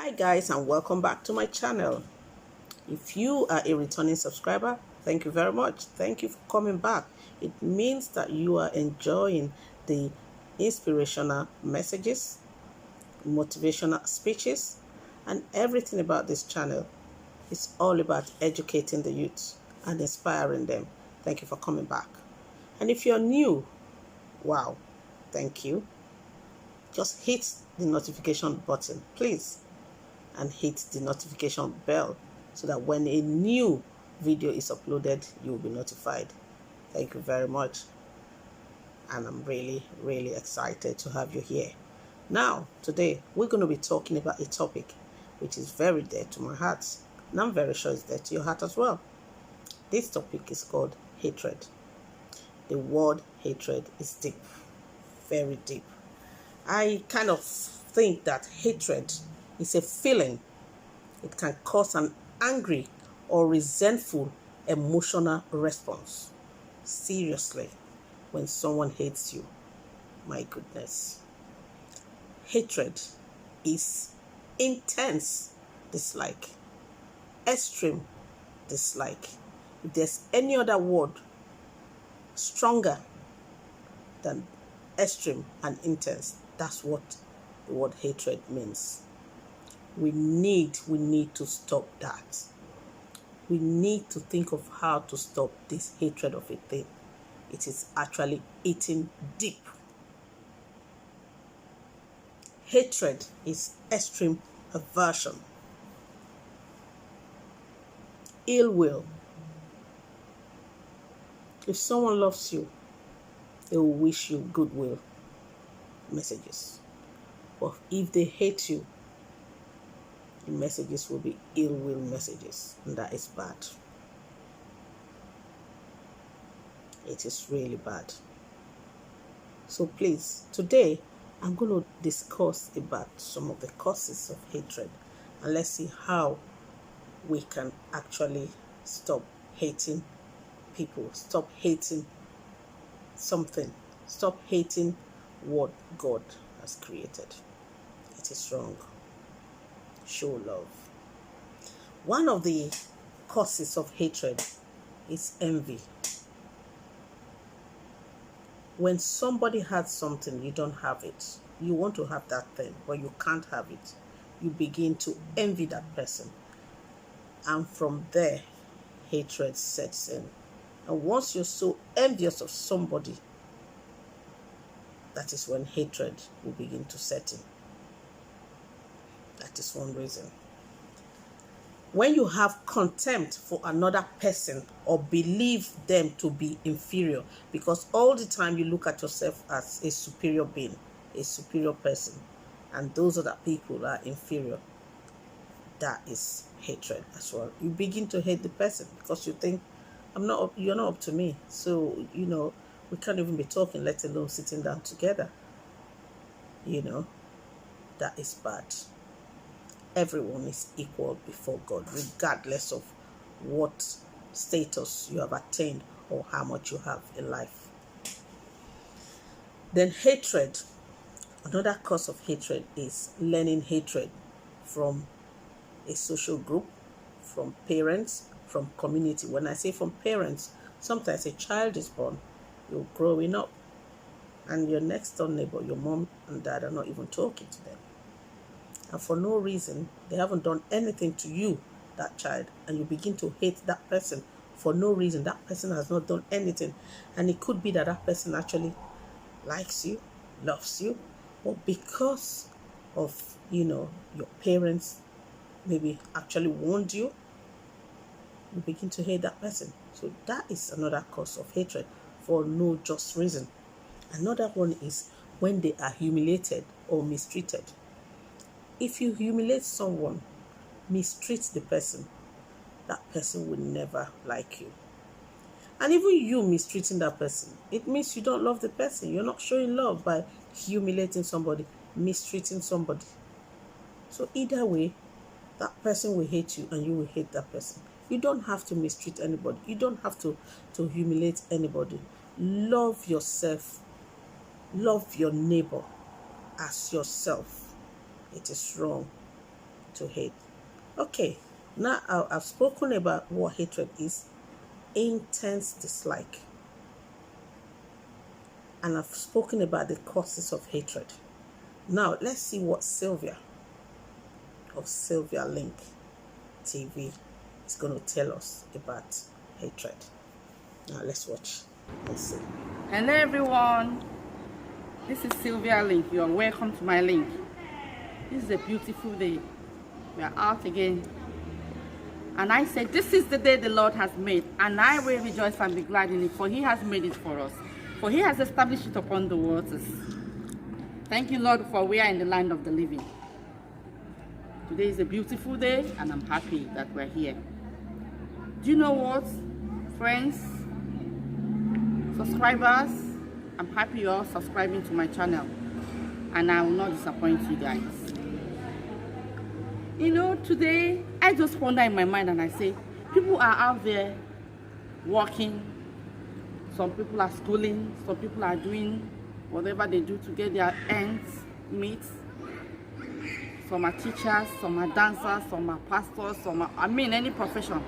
Hi guys, and welcome back to my channel. If you are a returning subscriber, thank you very much. Thank you for coming back. It means that you are enjoying the inspirational messages, motivational speeches, and everything about this channel. It's all about educating the youth and inspiring them. Thank you for coming back. And if you're new, wow, thank you. Just hit the notification button, please, and hit the notification bell so that when a new video is uploaded, you will be notified. Thank you very much. And I'm really excited to have you here. Now, today, we're going to be talking about a topic which is very dear to my heart. And I'm very sure it's dear to your heart as well. This topic is called hatred. The word hatred is deep, very deep. I kind of think that hatred is a feeling. It can cause an angry or resentful emotional response. Seriously, when someone hates you, my goodness. Hatred is intense dislike, extreme dislike. If there's any other word stronger than extreme and intense, that's what the word hatred means. We need to stop that. We need to think of how to stop this hatred of a thing. It is actually eating deep. Hatred is extreme aversion, ill will. If someone loves you, they will wish you goodwill messages. But if they hate you, the messages will be ill will messages, and that is bad. It is really bad. So please, today I'm going to discuss about some of the causes of hatred, and let's see how we can actually stop hating people, stop hating something, stop hating what God has created. It is wrong. Show love. One of the causes of hatred is envy. When somebody has something, you don't have it. You want to have that thing, but you can't have it. You begin to envy that person. And from there, hatred sets in. And once you're so envious of somebody, that is when hatred will begin to set in. That is one reason. When you have contempt for another person or believe them to be inferior, because all the time you look at yourself as a superior being, a superior person, and those other people are inferior, that is hatred as well. You begin to hate the person because you think, you're not up to me. So, we can't even be talking, let alone sitting down together. That is bad. Everyone is equal before God, regardless of what status you have attained or how much you have in life. Then hatred. Another cause of hatred is learning hatred from a social group, from parents, from community. When I say from parents, sometimes a child is born, you're growing up, and your next door neighbor, your mom and dad, are not even talking to them. And for no reason, they haven't done anything to you, that child, and you begin to hate that person for no reason. That person has not done anything. And it could be that that person actually likes you, loves you, but because of, your parents maybe actually warned you, you begin to hate that person. So that is another cause of hatred for no just reason. Another one is when they are humiliated or mistreated. If you humiliate someone, mistreat the person, that person will never like you. And even you mistreating that person, it means you don't love the person. You're not showing love by humiliating somebody, mistreating somebody. So either way, that person will hate you and you will hate that person. You don't have to mistreat anybody. You don't have to humiliate anybody. Love yourself. Love your neighbor as yourself. It is wrong to hate. Okay, now I've spoken about what hatred is. Intense dislike. And I've spoken about the causes of hatred. Now, let's see what Sylvia of Sylvia Link TV is going to tell us about hatred. Now, let's watch and see. Hello, everyone. This is Sylvia Link. You are welcome to my link. This is a beautiful day. We are out again. And I said, this is the day the Lord has made, and I will rejoice and be glad in it, for he has made it for us. For he has established it upon the waters. Thank you, Lord, for we are in the land of the living. Today is a beautiful day, and I'm happy that we're here. Do you know what, friends, subscribers? I'm happy you're all subscribing to my channel, and I will not disappoint you guys. You know, today, I just wonder in my mind, and I say, people are out there working. Some people are schooling. Some people are doing whatever they do to get their ends meet. Some are teachers, some are dancers, some are pastors, some are, any profession.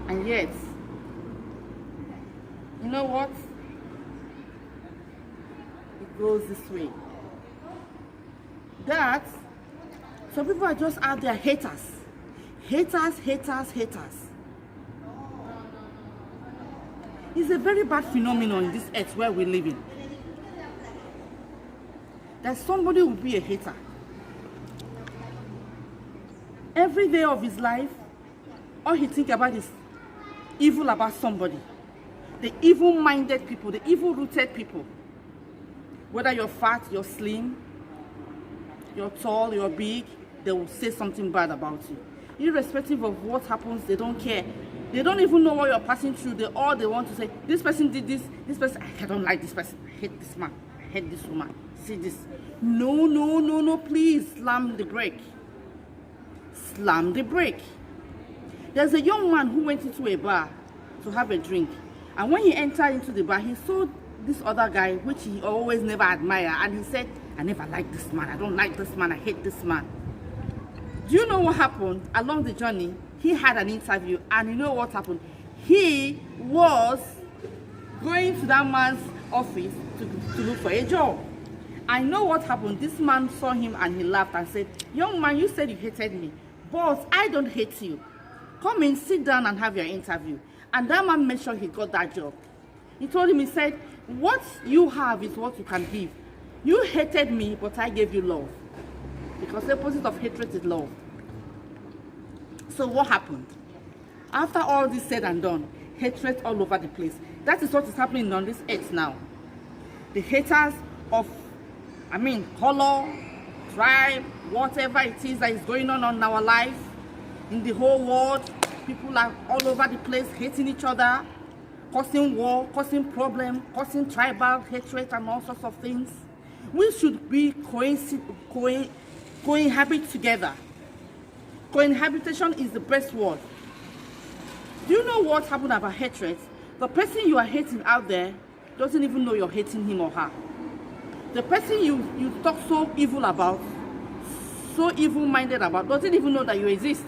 And yet, you know what? It goes this way. That some people are just out there haters. Haters, haters, haters. It's a very bad phenomenon in this earth where we live in. That somebody will be a hater. Every day of his life, all he thinks about is evil about somebody. The evil-minded people, the evil-rooted people. Whether you're fat, you're slim, you're tall, you're big, they will say something bad about you. Irrespective of what happens, they don't care. They don't even know what you're passing through. All they want to say, this person did this, this person, I don't like this person, I hate this man, I hate this woman, see this. No, no, no, no, please, slam the brake. Slam the brake. There's a young man who went into a bar to have a drink. And when he entered into the bar, he saw this other guy, which he always never admired. And he said, I never like this man, I don't like this man, I hate this man. Do you know what happened along the journey? He had an interview, and you know what happened? He was going to that man's office to look for a job. I know what happened. This man saw him and he laughed and said, young man, you said you hated me. Boss, I don't hate you. Come in, sit down and have your interview. And that man made sure he got that job. He told him, he said, what you have is what you can give. You hated me, but I gave you love. Because the opposite of hatred is love. So what happened? After all this said and done, hatred all over the place. That is what is happening on this earth now. The haters of, color, tribe, whatever it is that is going on in our life, in the whole world, people are all over the place hating each other, causing war, causing problem, causing tribal hatred and all sorts of things. We should be cohabit together. Cohabitation is the best word. Do you know what happened about hatred? The person you are hating out there doesn't even know you're hating him or her. The person you talk so evil about, so evil-minded about, doesn't even know that you exist.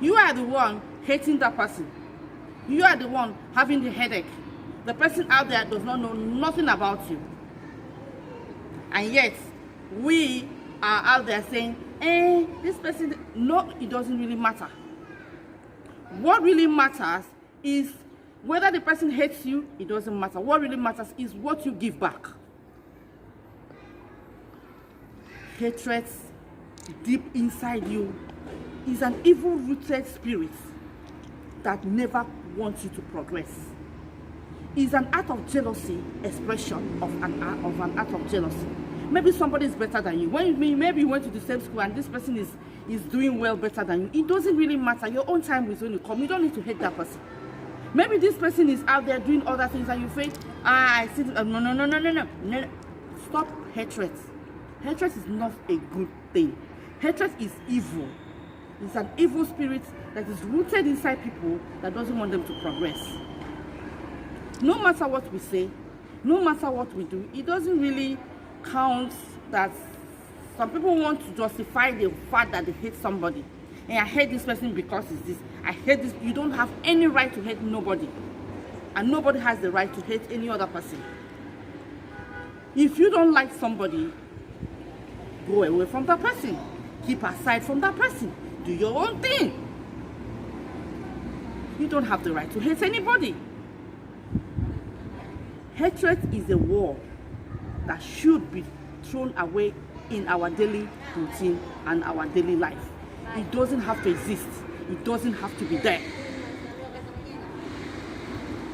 You are the one hating that person. You are the one having the headache. The person out there does not know nothing about you. And yet, we are out there saying, this person, no, it doesn't really matter. What really matters is whether the person hates you, it doesn't matter. What really matters is what you give back. Hatred deep inside you is an evil-rooted spirit that never wants you to progress. Is an act of jealousy, expression of an act of jealousy. Maybe somebody is better than you. Maybe you went to the same school and this person is doing well better than you. It doesn't really matter. Your own time is when you come. You don't need to hate that person. Maybe this person is out there doing other things and you think, I see, no. Stop hatred. Hatred is not a good thing. Hatred is evil. It's an evil spirit that is rooted inside people that doesn't want them to progress. No matter what we say, no matter what we do, it doesn't really count that Some people want to justify the fact that they hate somebody. And I hate this person because it's this. I hate this. You don't have any right to hate nobody. And nobody has the right to hate any other person. If you don't like somebody, go away from that person. Keep aside from that person. Do your own thing. You don't have the right to hate anybody. Hatred is a wall that should be thrown away in our daily routine and our daily life. It doesn't have to exist. It doesn't have to be there.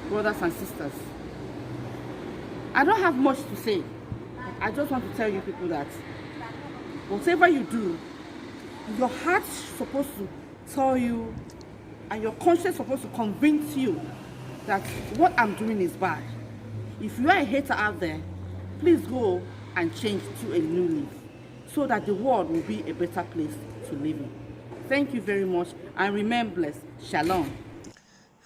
Brothers and sisters, I don't have much to say. I just want to tell you people that whatever you do, your heart's supposed to tell you and your conscience is supposed to convince you that what I'm doing is bad. If you are a hater out there, please go and change to a new leaf so that the world will be a better place to live in. Thank you very much and remain blessed. Shalom.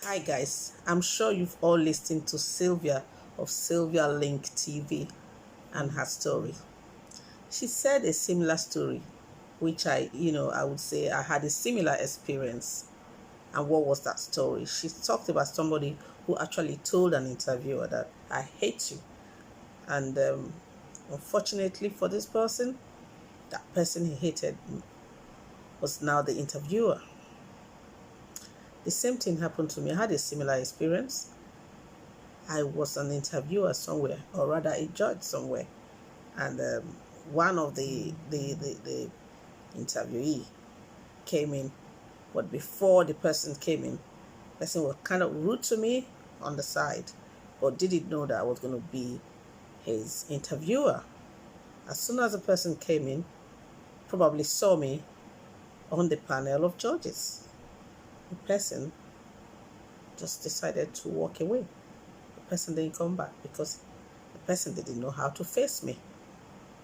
Hi guys, I'm sure you've all listened to Sylvia of Sylvia Link TV and her story. She said a similar story, which I would say I had a similar experience. And what was that story? She talked about somebody who actually told an interviewer that I hate you. And unfortunately for this person, that person he hated was now the interviewer. The same thing happened to me. I had a similar experience. I was an interviewer somewhere, or rather a judge somewhere. And one of the interviewee came in. But before the person came in, the person was kind of rude to me on the side, but didn't know that I was going to be his interviewer. As soon as the person came in, probably saw me on the panel of judges. The person just decided to walk away. The person didn't come back because the person didn't know how to face me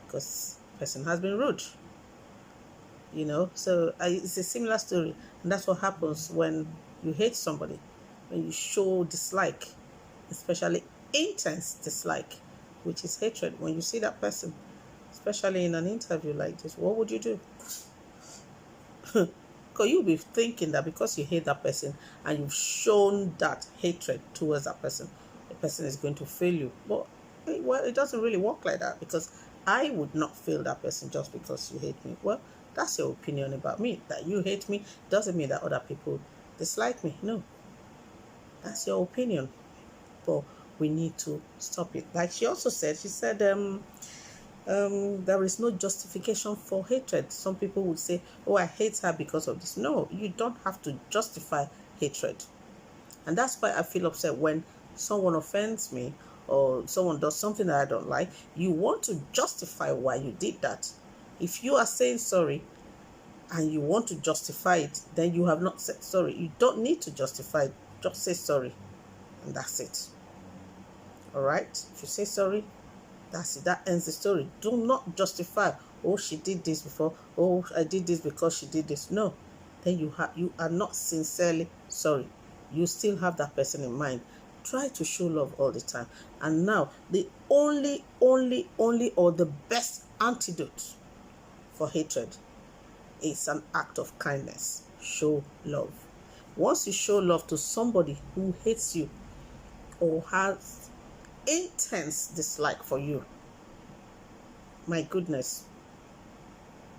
because the person has been rude. So it's a similar story, and that's what happens when you hate somebody, when you show dislike, especially intense dislike, which is hatred. When you see that person, especially in an interview like this, what would you do? Because you'll be thinking that because you hate that person and you've shown that hatred towards that person, the person is going to fail you. But it doesn't really work like that, because I would not fail that person just because you hate me. Well, that's your opinion about me. That you hate me doesn't mean that other people dislike me. No, that's your opinion. But we need to stop it. Like she also said, there is no justification for hatred. Some people would say, oh, I hate her because of this. No, you don't have to justify hatred. And that's why I feel upset when someone offends me or someone does something that I don't like. You want to justify why you did that. If you are saying sorry and you want to justify it, then you have not said sorry. You don't need to justify it. Just say sorry, and that's it. All right? If you say sorry, that's it. That ends the story. Do not justify, oh, she did this before. Oh, I did this because she did this. No. Then you are not sincerely sorry. You still have that person in mind. Try to show love all the time. And now, the only, or the best antidote for hatred is an act of kindness. Show love. Once you show love to somebody who hates you or has intense dislike for you, my goodness,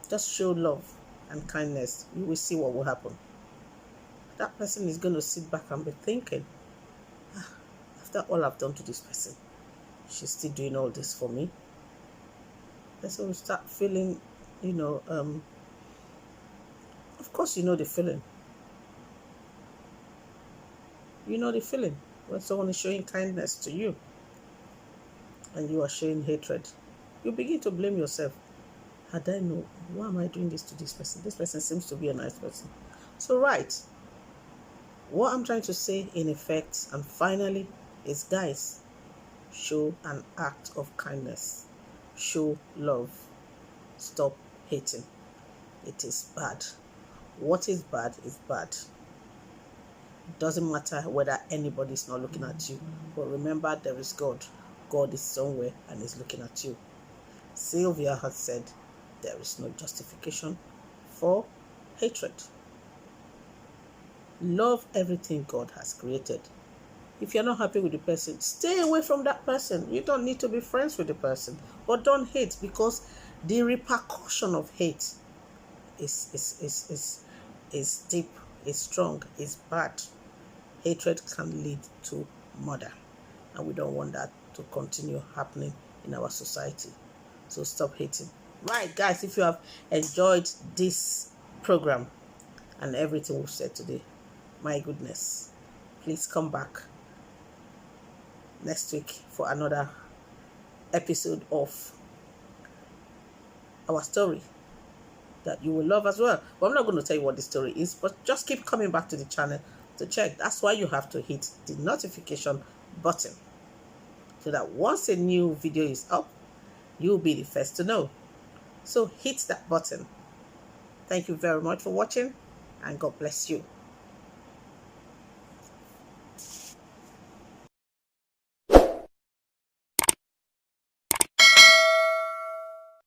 just show love and kindness. You will see what will happen. That person is going to sit back and be thinking, after all I've done to this person, she's still doing all this for me. Person will start feeling, of course, the feeling. You know the feeling when someone is showing kindness to you and you are showing hatred. You begin to blame yourself. Had I known, why am I doing this to this person? This person seems to be a nice person. So, right. What I'm trying to say in effect and finally is, guys, show an act of kindness. Show love. Stop hating. It is bad. What is bad is bad. It doesn't matter whether anybody is not looking at you. But remember, there is God. God is somewhere and is looking at you. Sylvia has said, There is no justification for hatred. Love everything God has created. If you're not happy with the person, stay away from that person. You don't need to be friends with the person. But don't hate, because the repercussion of hate is deep, is strong, is bad. Hatred can lead to murder. And we don't want that to continue happening in our society. So stop hating. Right, guys, if you have enjoyed this program and everything we've said today, my goodness, please come back next week for another episode of our story that you will love as well. But I'm not going to tell you what the story is, but just keep coming back to the channel to check. That's why you have to hit the notification button, so that once a new video is up, you'll be the first to know. So hit that button. Thank you very much for watching, and God bless you.